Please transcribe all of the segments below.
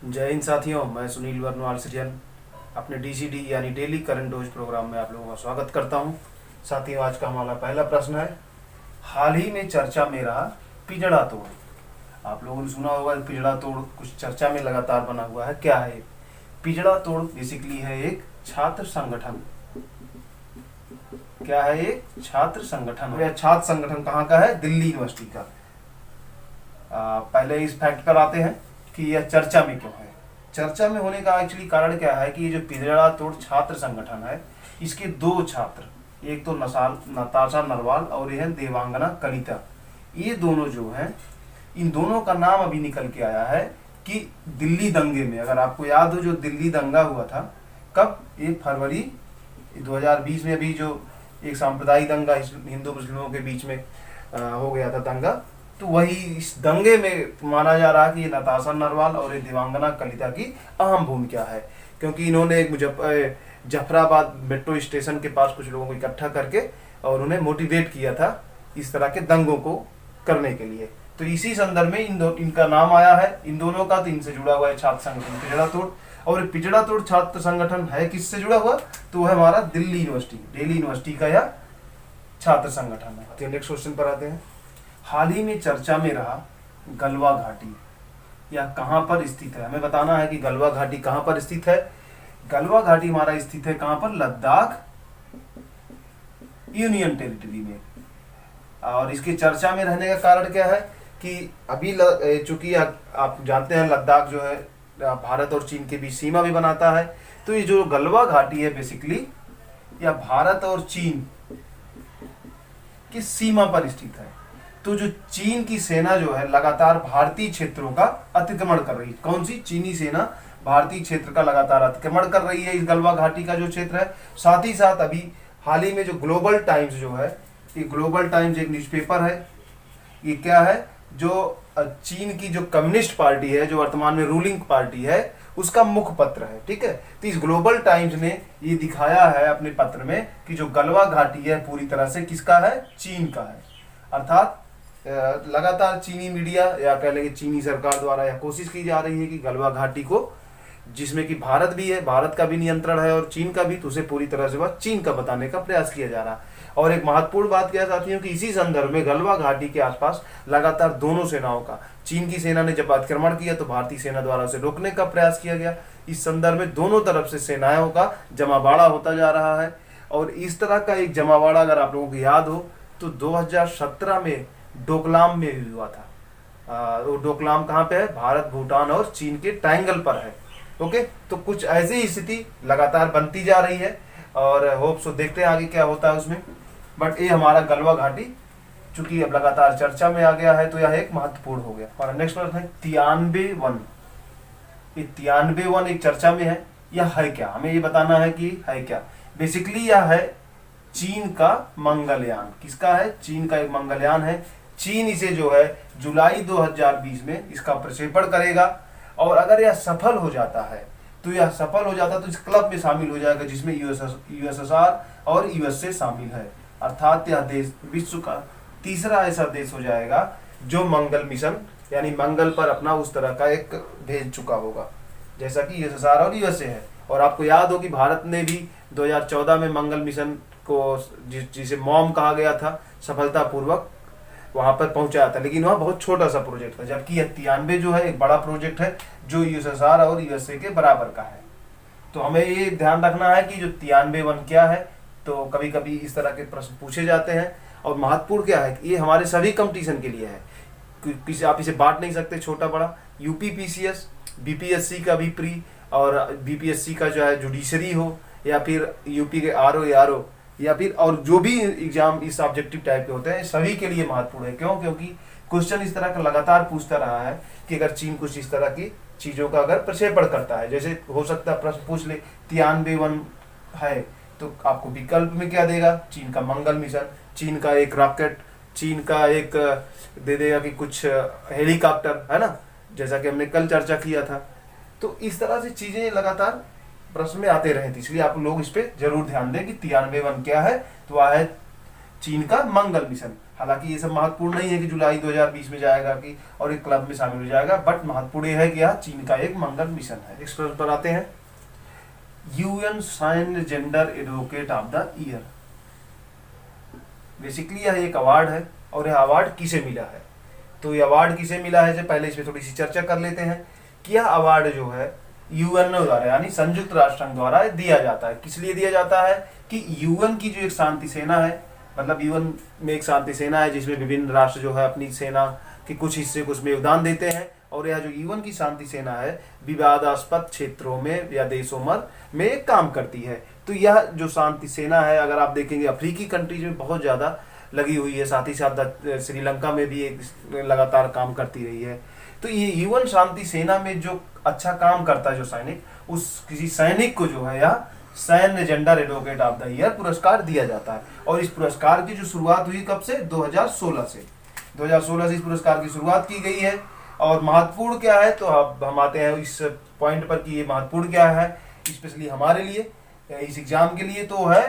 जय हिंद साथियों, मैं सुनील वर्नवाल सृजन अपने डीसीडी यानी डेली करंट डोज प्रोग्राम में आप लोगों का स्वागत करता हूं। साथियों, आज का हमारा पहला प्रश्न है, हाल ही में चर्चा में रहा पिजड़ा तोड़। आप लोगों ने सुना होगा पिजड़ा तोड़ कुछ चर्चा में लगातार बना हुआ है। क्या है पिजड़ा तोड़? बेसिकली है एक छात्र संगठन। क्या है? एक छात्र संगठन। यह छात्र संगठन कहाँ का है? दिल्ली यूनिवर्सिटी का। पहले इस फैक्ट पर आते हैं कि यह चर्चा में क्यों है। चर्चा में होने का एक्चुअली कारण क्या है कि ये जो पिजड़ा तोड़ छात्र संगठन है, इसके दो छात्र, एक तो नताशा नरवाल और यह देवांगना कलिता, ये दोनों जो हैं, इन दोनों का नाम अभी निकल के आया है कि दिल्ली दंगे में, अगर आपको याद हो जो दिल्ली दंगा हुआ था, कब? 1 फरवरी 2020 में अभी जो एक सांप्रदायिक दंगा हिंदू मुस्लिमों के बीच में हो गया था दंगा, तो वही इस दंगे में माना जा रहा है कि ये नताशा नरवाल और ये देवांगना कलिता की अहम भूमिका है, क्योंकि इन्होंने एक जफराबाद मेट्रो स्टेशन के पास कुछ लोगों को इकट्ठा करके और उन्हें मोटिवेट किया था इस तरह के दंगों को करने के लिए। तो इसी संदर्भ में इनका नाम आया है, इन दोनों का। तो इनसे जुड़ा हुआ है छात्र संगठन पिजड़ा तोड़। और पिजड़ा तोड़ छात्र संगठन है किससे जुड़ा हुआ? तो है हमारा दिल्ली यूनिवर्सिटी का यह छात्र संगठन है। तो नेक्स्ट क्वेश्चन पर आते हैं। हाल ही में चर्चा में रहा गलवा घाटी, यह कहां पर स्थित है? हमें बताना है कि गलवा घाटी कहां पर स्थित है। गलवा घाटी हमारा स्थित है कहां पर? लद्दाख यूनियन टेरिटरी में। और इसके चर्चा में रहने का कारण क्या है कि अभी चूंकि आप जानते हैं लद्दाख जो है भारत और चीन के बीच सीमा भी बनाता है, तो ये जो गलवा घाटी है बेसिकली यह भारत और चीन की सीमा पर स्थित है। तो जो चीन की सेना जो है लगातार भारतीय क्षेत्रों का अतिक्रमण कर रही है। कौन सी? चीनी सेना भारतीय क्षेत्र का लगातार अतिक्रमण कर रही है, इस गलवा घाटी का जो क्षेत्र है। साथ ही साथ अभी हाल ही में जो ग्लोबल टाइम्स जो है, ये ग्लोबल टाइम्स एक न्यूज़पेपर है, ये क्या है? जो चीन की जो कम्युनिस्ट पार्टी है, जो वर्तमान में रूलिंग पार्टी है, उसका मुखपत्र है। ठीक है, तो इस ग्लोबल टाइम्स ने ये दिखाया है अपने पत्र में कि जो गलवा घाटी है पूरी तरह से किसका है? चीन का है। अर्थात लगातार चीनी मीडिया या कह लेंगे चीनी सरकार द्वारा यह कोशिश की जा रही है कि गलवा घाटी को, जिसमें कि भारत भी है, भारत का भी नियंत्रण है और चीन का भी, तो उसे पूरी तरह से वह चीन का बताने का प्रयास किया जा रहा है। और एक महत्वपूर्ण बात क्या साथियों कि इसी संदर्भ में गलवा घाटी के आसपास लगातार दोनों सेनाओं का, चीन की सेना ने जब अतिक्रमण किया तो भारतीय सेना द्वारा उसे रोकने का प्रयास किया गया। इस संदर्भ में दोनों तरफ से सेनाओं का जमावाड़ा होता जा रहा है। और इस तरह का एक जमावाड़ा अगर आप लोगों को याद हो तो 2017 में डोकलाम में हुआ था। वो डोकलाम कहाँ पे है? भारत, भूटान और चीन के ट्रायंगल पर है। ओके, तो कुछ ऐसी स्थिति लगातार बनती जा रही है और होप सो देखते हैं आगे क्या होता है उसमें। बट ये हमारा गलवा घाटी चूंकि अब लगातार चर्चा में आ गया है तो यह एक महत्वपूर्ण हो गया। और नेक्स्ट प्रश्न है तियानबे वन। ये तियानबे वन एक चर्चा में है, यह है क्या? हमें ये बताना है कि है क्या। बेसिकली यह है चीन का मंगलयान। किसका है? चीन का एक मंगलयान है। चीन इसे जो है जुलाई 2020 में इसका प्रक्षेपण करेगा और अगर यह सफल हो जाता है तो इस क्लब में शामिल हो जाएगा जिसमें यूएसएसआर और यूएसए शामिल है। अर्थात यह देश विश्व का तीसरा ऐसा देश हो जाएगा जो मंगल मिशन यानी मंगल पर अपना उस तरह का एक भेज चुका होगा, जैसा कि यूएसएसआर और यूएसए है। और आपको याद हो कि भारत ने भी 2014 में मंगल मिशन को, जिसे मॉम कहा गया था, सफलतापूर्वक वहां पर पहुंचाया था, लेकिन वह बहुत छोटा सा प्रोजेक्ट था। जबकि यह 93 जो है एक बड़ा प्रोजेक्ट है जो यूएसएसआर और यूएसए के बराबर का है। तो हमें ये ध्यान रखना है कि जो 93 वन क्या है। तो कभी कभी इस तरह के प्रश्न पूछे जाते हैं और महत्वपूर्ण क्या है कि ये हमारे सभी कंपटीशन के लिए है, किसी आप इसे बांट नहीं सकते छोटा बड़ा। यूपी पीसीएस, बीपीएससी का भी प्री और बीपीएससी का जो है जुडिशरी हो, या फिर यूपी के आरओ एआरओ, या फिर और जो भी एग्जाम इस ऑब्जेक्टिव टाइप के होते हैं, सभी के लिए महत्वपूर्ण है। क्यों? क्योंकि क्वेश्चन इस तरह का लगातार पूछता रहा है कि अगर चीन कुछ इस तरह की चीजों का अगर प्रक्षेपण करता है, जैसे हो सकता है प्रश्न पूछ ले 93 वन है तो आपको विकल्प में क्या देगा? चीन का मंगल मिशन, चीन का एक रॉकेट, चीन का एक दे देगा कि कुछ हेलीकॉप्टर, है ना, जैसा कि हमने कल चर्चा किया था। तो इस तरह से चीजें लगातार प्रश्न में आते रहे थे, इसलिए आप लोग इस पे जरूर ध्यान दें कि 93 वन क्या है। तो वह है चीन का मंगल मिशन। हालांकि ये सब महत्वपूर्ण नहीं है कि जुलाई 2020 में जाएगा कि और एक क्लब में शामिल हो जाएगा, बट महत्वपूर्ण ये है कि यह चीन का एक मंगल मिशन है। नेक्स्ट प्रश्न पर आते हैं, UN sign gender advocate of the year. Basically यह एक अवार्ड है और यह अवार्ड किसे मिला है। तो ये अवार्ड किसे मिला है, से पहले इसमें थोड़ी सी चर्चा कर लेते हैं कि यह अवार्ड जो है यूएन द्वारा यानी संयुक्त राष्ट्र संघ द्वारा दिया जाता है। किस लिए दिया जाता है कि यूएन की जो एक शांति सेना है, मतलब यूएन में एक शांति सेना है जिसमें विभिन्न राष्ट्र जो है अपनी सेना के कुछ हिस्से को उसमें योगदान देते हैं, और यह जो यूएन की शांति सेना है विवादास्पद क्षेत्रों में या देशों में काम करती है। तो यह जो शांति सेना है, अगर आप देखेंगे अफ्रीकी कंट्रीज में बहुत ज़्यादा लगी हुई है, साथ ही साथ श्रीलंका में भी एक लगातार काम करती रही है। तो ये यूएन शांति सेना में जो अच्छा काम करता है जो सैनिक, उस किसी सैनिक को जो है यह सैन्य gender advocate of the year पुरस्कार दिया जाता है। और इस पुरस्कार की जो शुरुआत हुई कब से, 2016 से। 2016 से इस पुरस्कार की शुरुआत की गई है। और महत्वपूर्ण क्या है, तो अब हम आते हैं इस पॉइंट पर कि ये महत्वपूर्ण क्या है स्पेशली हमारे लिए, इस एग्जाम के लिए। तो है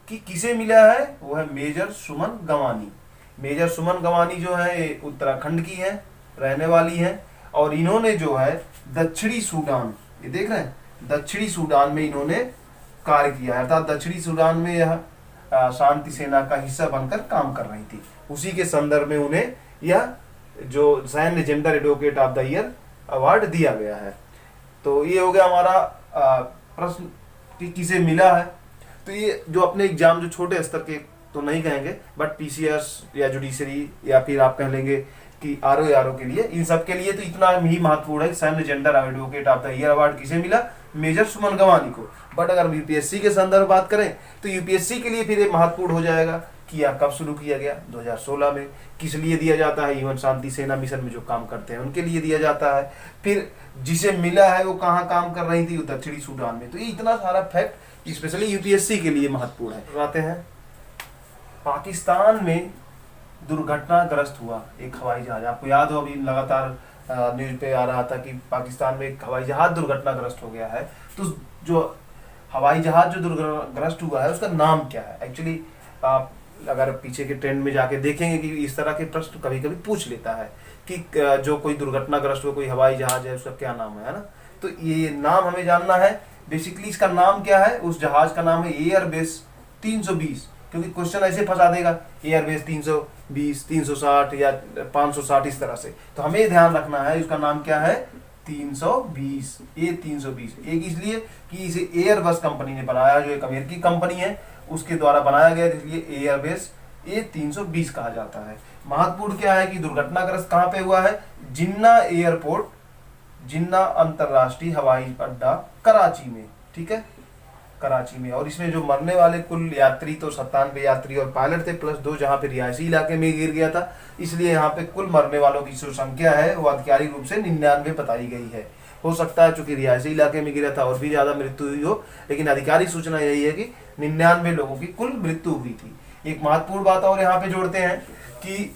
कि किसे मिला है, वो है मेजर सुमन गवानी। मेजर सुमन गवानी जो है उत्तराखंड की है, रहने वाली है, और इन्होंने जो है दक्षिणी सूडान, ये देख रहे हैं, दक्षिणी सूडान में इन्होंने कार्य किया है, अर्थात दक्षिणी सूडान में यह शांति सेना का हिस्सा बनकर काम कर रही थी। उसी के संदर्भ में उन्हें यह जो सैन्य gender advocate of the year award दिया गया है। तो ये हो गया हमारा प्रश्न कि किसे मिला है। तो ये जो अपने एग्जाम जो छोटे स्तर के तो नहीं कहेंगे, बट पीसीएस या जुडिशरी या फिर आप कह लेंगे कि आरओ के लिए, इन सब के लिए तो इतना ही महत्वपूर्ण है। सैन्य gender advocate of the year award किसे मिला, मेजर सुमन गवानी को। बट अगर यूपीएससी के संदर्भ बात करें तो यूपीएससी के लिए फिर ये महत्वपूर्ण हो जाएगा कि यह कब शुरू किया गया, 2016 में। किस लिए दिया जाता है, यूएन शांति सेना मिशन में जो काम करते हैं उनके लिए दिया जाता है। फिर जिसे मिला है वो कहाँ काम कर रही थी, वो दक्षिणी सूडान में। तो ये इतना सारा फैक्ट स्पेशली यूपीएससी के लिए महत्वपूर्ण है। आते हैं, पाकिस्तान में दुर्घटनाग्रस्त हुआ एक हवाई जहाज। आपको याद हो अभी लगातार न्यूज पे आ रहा था कि पाकिस्तान में एक हवाई जहाज दुर्घटनाग्रस्त हो गया है। तो जो हवाई जहाज जो दुर्घटनाग्रस्त हुआ है उसका नाम क्या है। एक्चुअली आप अगर पीछे के ट्रेंड में जाके देखेंगे कि इस तरह के प्रश्न कभी कभी पूछ लेता है कि जो कोई दुर्घटनाग्रस्त हो कोई हवाई जहाज है उसका क्या नाम है ना। तो ये नाम हमें जानना है। बेसिकली इसका नाम क्या है, उस जहाज का नाम है एयरबेस 320, क्योंकि क्वेश्चन ऐसे फंसा देगा एयरबेस 320, 360 या 560 इस तरह से। तो हमें ध्यान रखना है उसका नाम क्या है, 320, A320। एक इसलिए कि इसे एयरबस कंपनी ने बनाया, जो एक अमेरिकी कंपनी है उसके द्वारा बनाया गया, इसलिए एयरबेस A320 कहा जाता है। महत्वपूर्ण क्या है कि दुर्घटनाग्रस्त कहाँ पे हुआ है, जिन्ना एयरपोर्ट, जिन्ना अंतरराष्ट्रीय हवाई अड्डा कराची में, ठीक है, कराची में। और इसमें जो मरने वाले कुल यात्री तो 97 यात्री और पायलट थे, प्लस 2 जहाँ पे रिहायशी इलाके में गिर गया था, इसलिए यहाँ पे कुल मरने वालों की जो संख्या है वो आधिकारिक रूप से 99 बताई गई है। हो सकता है चूंकि रिहायशी इलाके में गिरा था और भी ज्यादा मृत्यु हुई हो, लेकिन आधिकारिक सूचना यही है कि 99 लोगों की कुल मृत्यु हुई थी। एक महत्वपूर्ण बात और यहाँ पे जोड़ते हैं कि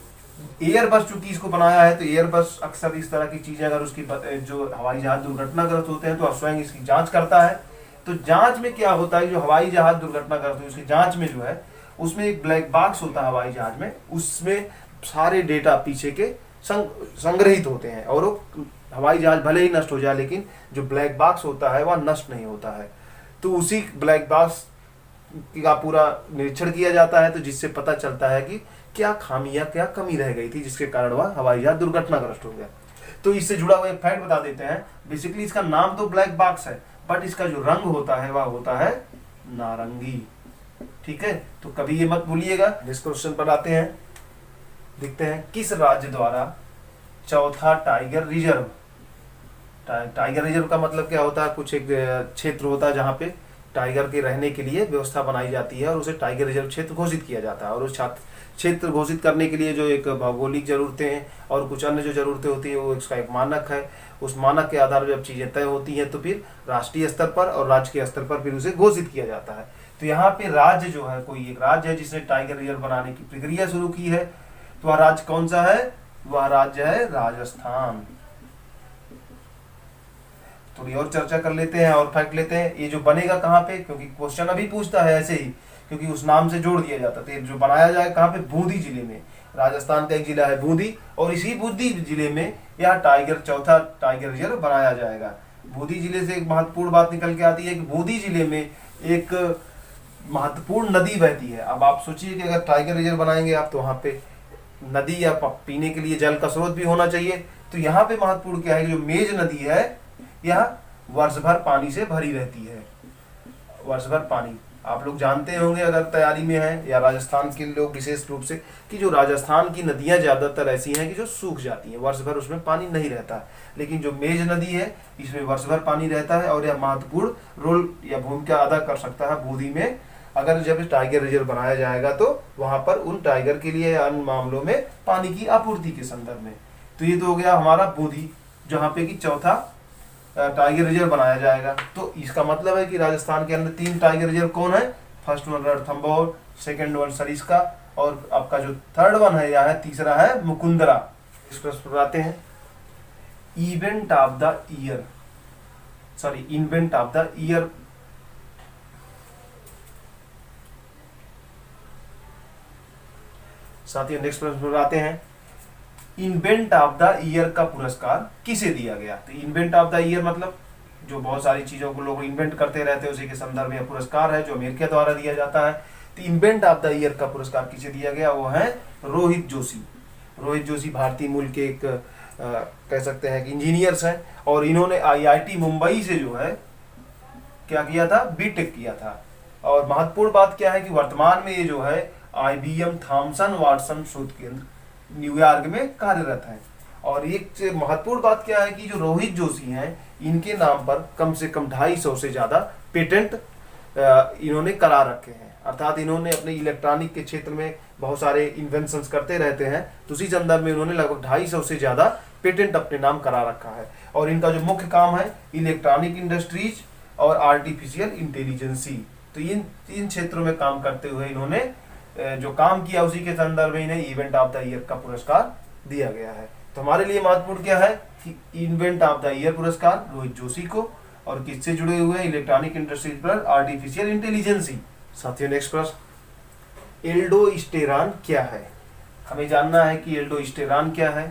एयरबस चूंकि इसको बनाया है, तो एयरबस अक्सर इस तरह की चीजें अगर उसकी जो हवाई जहाज दुर्घटनाग्रस्त होते हैं तो स्वयं इसकी जांच करता है। तो जांच में क्या होता है, जो हवाई जहाज दुर्घटनाग्रस्त हुई उसकी जांच में जो है उसमें एक ब्लैक बॉक्स होता है हवाई जहाज में, उसमें सारे डेटा पीछे के संग्रहित होते हैं, और वो हवाई जहाज भले ही नष्ट हो जाए लेकिन जो ब्लैक बॉक्स होता है वह नष्ट नहीं होता है। तो उसी ब्लैक बॉक्स का पूरा निरीक्षण किया जाता है, तो जिससे पता चलता है कि क्या खामियां, क्या कमी रह गई थी जिसके कारण वह हवाई जहाज दुर्घटनाग्रस्त हो गया। तो इससे जुड़ा हुआ एक फैक्ट बता देते हैं। बेसिकली इसका नाम तो ब्लैक बॉक्स है, बट इसका जो रंग होता है वह होता है नारंगी, ठीक है। तो कभी ये मत भूलिएगा। इस क्वेश्चन पर आते हैं, देखते हैं किस राज्य द्वारा चौथा टाइगर रिजर्व, टाइगर रिजर्व का मतलब क्या होता है, कुछ एक क्षेत्र होता है जहाँ पे टाइगर के रहने के लिए व्यवस्था बनाई जाती है और उसे टाइगर रिजर्व क्षेत्र घोषित किया जाता है। और उस क्षेत्र घोषित करने के लिए जो एक भौगोलिक जरूरतें हैं और कुछ अन्य जो जरूरतें होती है वो इसका एक मानक है। उस मानक के आधार पर जब चीजें तय होती हैं तो फिर राष्ट्रीय स्तर पर और राज्य के स्तर पर फिर उसे घोषित किया जाता है। तो यहाँ पे राज्य जो है, कोई एक राज्य है जिसने टाइगर रिजर्व बनाने की प्रक्रिया शुरू की है, तो वह राज्य कौन सा है, वह राज्य है राजस्थान। थोड़ी और चर्चा कर लेते हैं और फैक्ट लेते हैं। ये जो बनेगा कहाँ पे, क्योंकि क्वेश्चन अभी पूछता है ऐसे ही, क्योंकि उस नाम से जोड़ दिया जाता है। तो जो बनाया जाए कहाँ पे, बूंदी जिले में। राजस्थान का एक जिला है बूंदी, और इसी बूंदी जिले में यह चौथा टाइगर रिजर्व बनाया जाएगा। बूंदी जिले से एक महत्वपूर्ण बात निकल के आती है कि बूंदी जिले में एक महत्वपूर्ण नदी बहती है। अब आप सोचिए कि अगर टाइगर रिजर्व बनाएंगे आप, तो वहाँ पे नदी या पीने के लिए जल का स्रोत भी होना चाहिए। तो यहाँ पे महत्वपूर्ण क्या है कि जो मेज नदी है यह वर्ष भर पानी से भरी रहती है। वर्ष भर पानी, आप लोग जानते होंगे अगर तैयारी में है, या राजस्थान के लोग विशेष रूप से, कि जो राजस्थान की नदियां ज्यादातर ऐसी हैं कि जो सूख जाती हैं, वर्ष भर उसमें पानी नहीं रहता। लेकिन जो मेज नदी है इसमें वर्ष भर पानी रहता है, और यह महत्वपूर्ण रोल या भूमिका अदा कर सकता है बूंदी में। अगर जब टाइगर रिजर्व बनाया जाएगा तो वहां पर उन टाइगर के लिए या अन्य मामलों में पानी की आपूर्ति के संदर्भ में। तो ये तो हो गया हमारा बूंदी, जहाँ पे कि चौथा टाइगर रिजर्व बनाया जाएगा। तो इसका मतलब है कि राजस्थान के अंदर 3 टाइगर रिजर्व कौन है? First one Ranthambore, second one Sariska, और आपका जो थर्ड वन है या है तीसरा है मुकुंदरा। इस पर आते हैं event of the year, invent of the year. साथियों नेक्स्ट प्रश्न पर आते हैं, इन्वेंट ऑफ द ईयर का पुरस्कार किसे दिया गया? तो इन्वेंट ऑफ द ईयर मतलब जो बहुत सारी चीजों को लोग इन्वेंट करते रहते हैं उसी के संदर्भ में पुरस्कार है जो अमेरिका द्वारा दिया जाता है। तो इन्वेंट ऑफ द ईयर का पुरस्कार किसे दिया गया? वो है रोहित जोशी। रोहित जोशी भारतीय मूल के एक कह सकते हैं कि इंजीनियर्स हैं, और इन्होंने IIT मुंबई से जो है क्या किया था? बीटेक किया था। और महत्वपूर्ण बात क्या है कि वर्तमान में ये जो है IBM थॉमसन वाटसन शोध केंद्र न्यूयॉर्क में कार्यरत है। और एक महत्वपूर्ण बात क्या है कि जो रोहित जोशी हैं इनके नाम पर कम से कम 250 से ज्यादा पेटेंट इन्होंने करा रखे हैं। अर्थात इन्होंने अपने इलेक्ट्रॉनिक के क्षेत्र में बहुत सारे इन्वेंशंस करते रहते हैं, तो उसी संदर्भ में इन्होंने लगभग 250 से ज्यादा पेटेंट अपने नाम करा रखा है। और इनका जो मुख्य काम है इलेक्ट्रॉनिक इंडस्ट्रीज और आर्टिफिशियल इंटेलिजेंसी, तो इन क्षेत्रों में काम करते हुए इन्होंने जो काम किया उसी के संदर्भ में इन्हें इवेंट ऑफ द ईयर का पुरस्कार दिया गया है। तो हमारे लिए महत्वपूर्ण क्या है कि इन्वेंट ऑफ द ईयर पुरस्कार रोहित जोशी को, और किससे जुड़े हुए हैं? इलेक्ट्रॉनिक इंडस्ट्रीज पर आर्टिफिशियल इंटेलिजेंसी। साथियों नेक्स्ट प्रश्न, एल्डोस्टेरॉन क्या है? हमें जानना है कि एल्डोस्टेरॉन क्या है।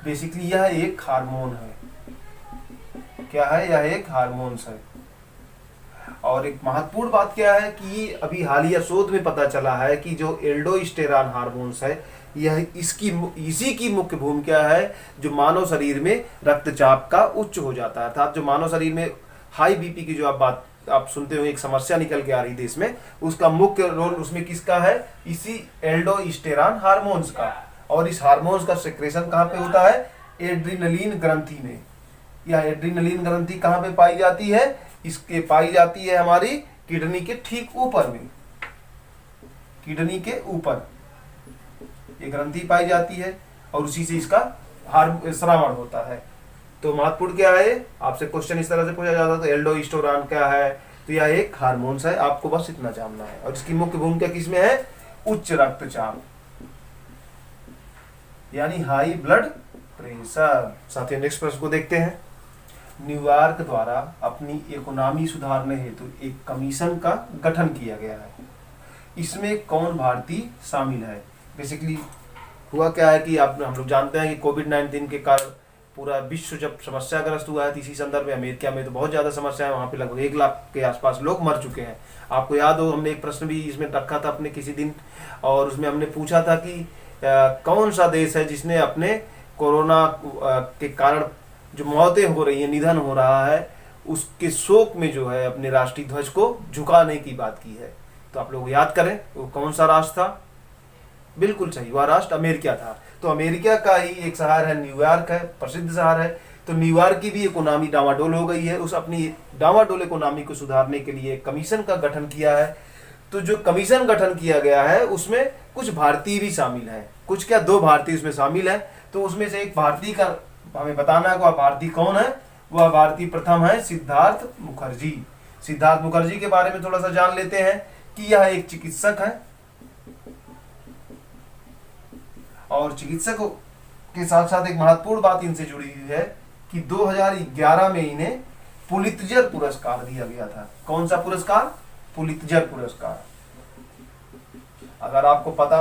बेसिकली यह एक हार्मोन है। क्या है? यह एक हार्मोन्स है। और एक महत्वपूर्ण बात क्या है कि अभी हालिया शोध में पता चला है कि जो एल्डोस्टेरॉन हार्मोन्स है यह इसी की मुख्य भूमिका है जो मानव शरीर में रक्तचाप का उच्च हो जाता है। अर्थात जो मानव शरीर में हाई बीपी की जो आप सुनते हो एक समस्या निकल के आ रही देश में, उसका मुख्य रोल उसमें किसका है? इसी एल्डोस्टेरॉन हार्मोन्स का। और इस हार्मोन्स का सेक्रेशन कहाँ पे होता है? एड्रीनलिन ग्रंथि में। यह एड्रीनलिन ग्रंथि कहाँ पे पाई जाती है? इसके पाई जाती है हमारी किडनी के ठीक ऊपर में। किडनी के ऊपर ये ग्रंथि पाई जाती है और उसी से इसका श्रावण होता है। तो महत्वपूर्ण क्या है? आपसे क्वेश्चन इस तरह से पूछा जाता है तो एल्डोस्टेरॉन क्या है? तो यह एक हार्मोन्स है, आपको बस इतना जानना है। और इसकी मुख्य भूमिका किसमें है? उच्च रक्तचाप यानी हाई ब्लड प्रेशर। साथियों नेक्स्ट प्रश्न को देखते हैं। न्यूयॉर्क द्वारा अपनी इकोनॉमी सुधारने हेतु एक कमीशन का गठन किया गया है। इसमें कौन भारतीय शामिल है? बेसिकली हुआ क्या है कि हम लोग जानते हैं कि कोविड-19 के कारण पूरा विश्व जब समस्याग्रस्त हुआ है, तो इसी संदर्भ में अमेरिका में तो बहुत ज्यादा समस्या है। वहां पे लगभग 1 लाख के आसपास लोग मर चुके हैं। आपको याद हो हमने एक प्रश्न भी इसमें रखा था अपने किसी दिन, और उसमें हमने पूछा था कि कौन सा देश है जिसने अपने कोरोना के कारण जो मौतें हो रही है, निधन हो रहा है, उसके शोक में जो है अपने राष्ट्रीय ध्वज को झुकाने की बात की है। तो आप लोग याद करें वो कौन सा राष्ट्र था? बिल्कुल सही, वह राष्ट्र अमेरिका था। तो अमेरिका का ही एक शहर है न्यूयॉर्क है, प्रसिद्ध शहर है। तो न्यूयॉर्क की भी इकोनॉमी डामाडोल हो गई है। उस अपनी डामाडोल इकोनॉमी को सुधारने के लिए कमीशन का गठन किया है। तो जो कमीशन गठन किया गया है उसमें कुछ भारतीय भी शामिल हैं। कुछ क्या, 2 भारतीय उसमें शामिल है। तो उसमें से एक भारतीय का हमें बताना है, वह भारतीय कौन है? वह भारतीय प्रथम है सिद्धार्थ मुखर्जी। सिद्धार्थ मुखर्जी के बारे में थोड़ा सा जान लेते हैं कि यह एक चिकित्सक है, और चिकित्सकों के साथ साथ एक महत्वपूर्ण बात इनसे जुड़ी हुई है कि 2011 में इन्हें पुलित्जर पुरस्कार दिया गया था। कौन सा पुरस्कार? पुलित्जर पुरस्कार। अगर आपको पता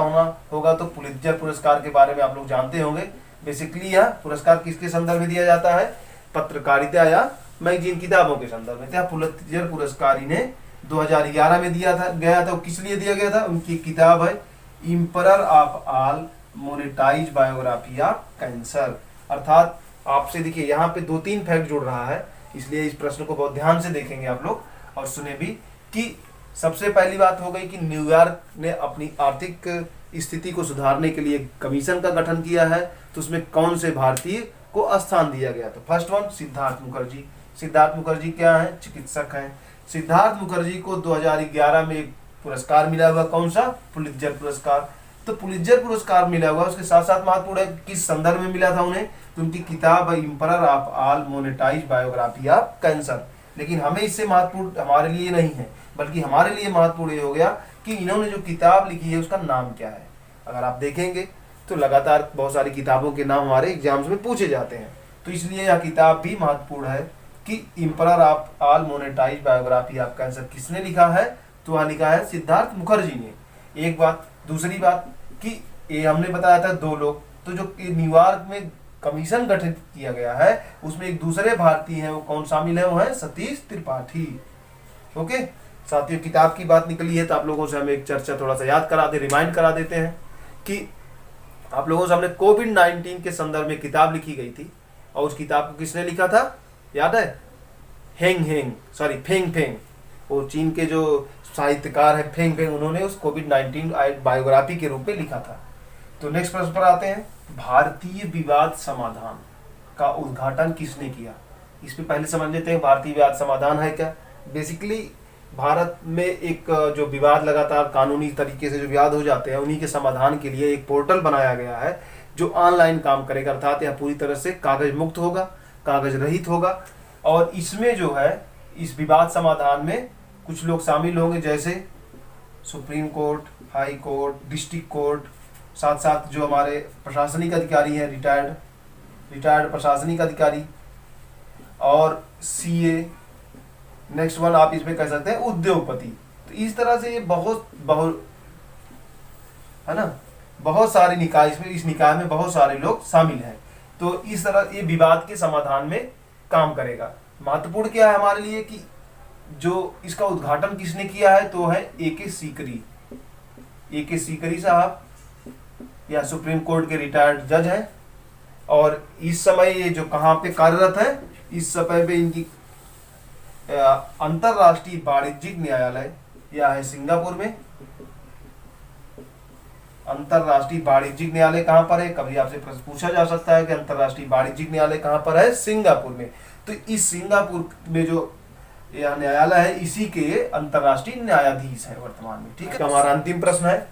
होगा तो पुलित्जर पुरस्कार के बारे में आप लोग जानते होंगे। बेसिकली यह पुरस्कार किसके संदर्भ में दिया जाता है? पत्रकारिता या मैगजीन किताबों के संदर्भ में। क्या पुलित्जर पुरस्कार इन्हें 2011 में दिया था गया था? किस लिए दिया गया था? उनकी किताब है emperor of all monetize biography of cancer. अर्थात आपसे देखिए यहाँ पे 2-3 फैक्ट जुड़ रहा है, इसलिए इस प्रश्न को बहुत ध्यान से देखेंगे आप लोग और सुने भी। कि सबसे पहली बात हो गई कि न्यूयॉर्क ने अपनी आर्थिक स्थिति को सुधारने के लिए कमीशन का गठन किया है, तो उसमें कौन से भारतीय को स्थान दिया गया? तो फर्स्ट वन सिद्धार्थ मुखर्जी। सिद्धार्थ मुखर्जी क्या है? चिकित्सक हैं। सिद्धार्थ मुखर्जी को 2011 में एक पुरस्कार मिला हुआ, कौन सा? पुलित्जर पुरस्कार। तो पुलित्जर पुरस्कार मिला हुआ, उसके साथ साथ महत्वपूर्ण है किस संदर्भ में मिला था उन्हें? तो उनकी किताब है emperor of all monetize biography of cancer. लेकिन हमें इससे महत्वपूर्ण हमारे लिए नहीं है, बल्कि हमारे लिए महत्वपूर्ण ये हो गया कि इन्होंने जो किताब लिखी है उसका नाम क्या है। अगर आप देखेंगे तो लगातार बहुत सारी किताबों के नाम हमारे एग्जाम्स में पूछे जाते हैं, तो इसलिए यह किताब भी महत्वपूर्ण है कि emperor of all monetize biography of cancer किसने लिखा है? तो वह लिखा है सिद्धार्थ मुखर्जी ने। एक बात। दूसरी बात कि ये हमने बताया था 2 लोग, तो जो न्यूयॉर्क में कमीशन गठित किया गया है उसमें एक दूसरे भारतीय हैं, वो कौन शामिल है? वो है सतीश त्रिपाठी। ओके साथियों, किताब की बात निकली है तो आप लोगों से हम एक चर्चा थोड़ा सा याद करा दे, रिमाइंड करा देते हैं कि आप लोगों से हमने कोविड-19 के संदर्भ में किताब लिखी गई थी, और उस किताब को किसने लिखा था? याद है? फेंग फेंग, वो चीन के जो साहित्यकार है फेंग फेंग, उन्होंने उस कोविड-19 बायोग्राफी के रूप में लिखा था। तो नेक्स्ट प्रश्न पर आते हैं। भारतीय विवाद समाधान का उद्घाटन किसने किया? इस पे पहले समझ लेते हैं भारतीय विवाद समाधान है क्या। बेसिकली भारत में एक जो विवाद लगातार कानूनी तरीके से जो विवाद हो जाते हैं उन्हीं के समाधान के लिए एक पोर्टल बनाया गया है जो ऑनलाइन काम करेगा, अर्थात यह पूरी तरह से कागज मुक्त होगा, कागज रहित होगा। और इसमें जो है इस विवाद समाधान में कुछ लोग शामिल होंगे, जैसे supreme court, high court, district court, साथ साथ जो हमारे प्रशासनिक अधिकारी हैं, रिटायर्ड प्रशासनिक अधिकारी, और सीए। नेक्स्ट वन आप इसमें कह सकते हैं उद्योगपति। तो इस तरह से ये बहुत है ना, बहुत सारे निकाय, इसमें इस निकाय में बहुत सारे लोग शामिल हैं। तो इस तरह ये विवाद के समाधान में काम करेगा। महत्वपूर्ण क्या है हमारे लिए कि जो इसका उद्घाटन किसने किया है? तो है ए.के. सीकरी साहब, या सुप्रीम कोर्ट के रिटायर्ड जज हैं, और इस समय ये जो कहाँ पे कार्यरत है? इस समय पे इनकी अंतरराष्ट्रीय वाणिज्यिक न्यायालय यह है सिंगापुर में। अंतरराष्ट्रीय वाणिज्यिक न्यायालय कहाँ पर है? कभी आपसे प्रश्न पूछा जा सकता है कि अंतरराष्ट्रीय वाणिज्यिक न्यायालय कहाँ पर है? सिंगापुर में। तो इस सिंगापुर में जो यह न्यायालय है इसी के अंतरराष्ट्रीय न्यायाधीश है वर्तमान में। ठीक है, हमारा अंतिम प्रश्न है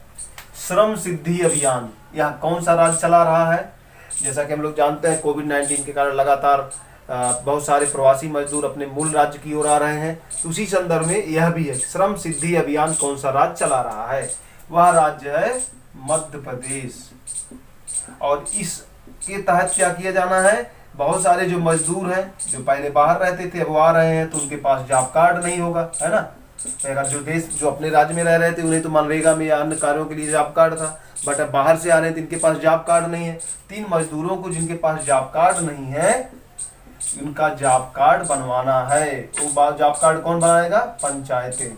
श्रम सिद्धि अभियान, यह कौन सा राज्य चला रहा है? जैसा कि हम लोग जानते हैं कोविड-19 के कारण लगातार बहुत सारे प्रवासी मजदूर अपने मूल राज्य की ओर आ रहे हैं। उसी संदर्भ में यह भी है, श्रम सिद्धि अभियान कौन सा राज्य चला रहा है? वह राज्य है मध्य प्रदेश। और इसके तहत क्या किया जाना है? बहुत सारे जो मजदूर हैं जो पहले बाहर रहते थे वो आ रहे हैं, तो उनके पास जॉब कार्ड नहीं होगा, है ना। अगर जो अपने राज्य में रह रहे थे उन्हें तो मनरेगा में या अन्य कार्यों के लिए जॉब कार्ड था, बट अब बाहर से आ रहे हैं तो इनके पास जॉब कार्ड नहीं है। 3 मजदूरों को जिनके पास जॉब कार्ड नहीं है, इनका जॉब कार्ड बनवाना है। वो जॉब कार्ड कौन बनाएगा? पंचायतें।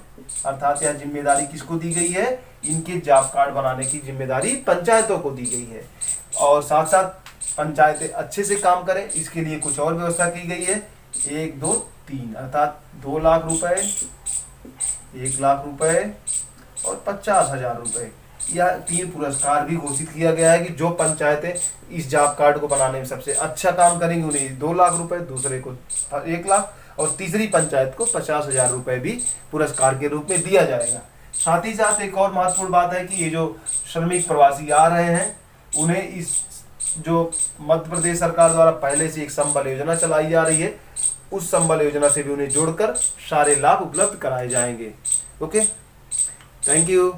अर्थात यह जिम्मेदारी किसको दी गई है? इनके जॉब कार्ड बनाने की जिम्मेदारी पंचायतों को दी गई है। और साथ साथ पंचायतें अच्छे से काम करें इसके लिए कुछ और व्यवस्था की गई है। 1, 2, 3 अर्थात 2 लाख रुपए, 1 लाख रुपए और 50,000 रुपए, यह 3 पुरस्कार भी घोषित किया गया है कि जो पंचायतें इस जॉब कार्ड को बनाने में सबसे अच्छा काम करेंगी उन्हें 2 लाख रुपए, दूसरे को 1 लाख और तीसरी पंचायत को 50,000 रुपए भी पुरस्कार के रूप में दिया जाएगा। साथ ही साथ एक और महत्वपूर्ण बात है कि ये जो श्रमिक प्रवासी आ रहे हैं उन्हें इस जो मध्य प्रदेश सरकार द्वारा पहले से एक संबल योजना चलाई जा रही है, उस संबल योजना से भी उन्हें जोड़कर सारे लाभ उपलब्ध कराए जाएंगे। Okay, thank you.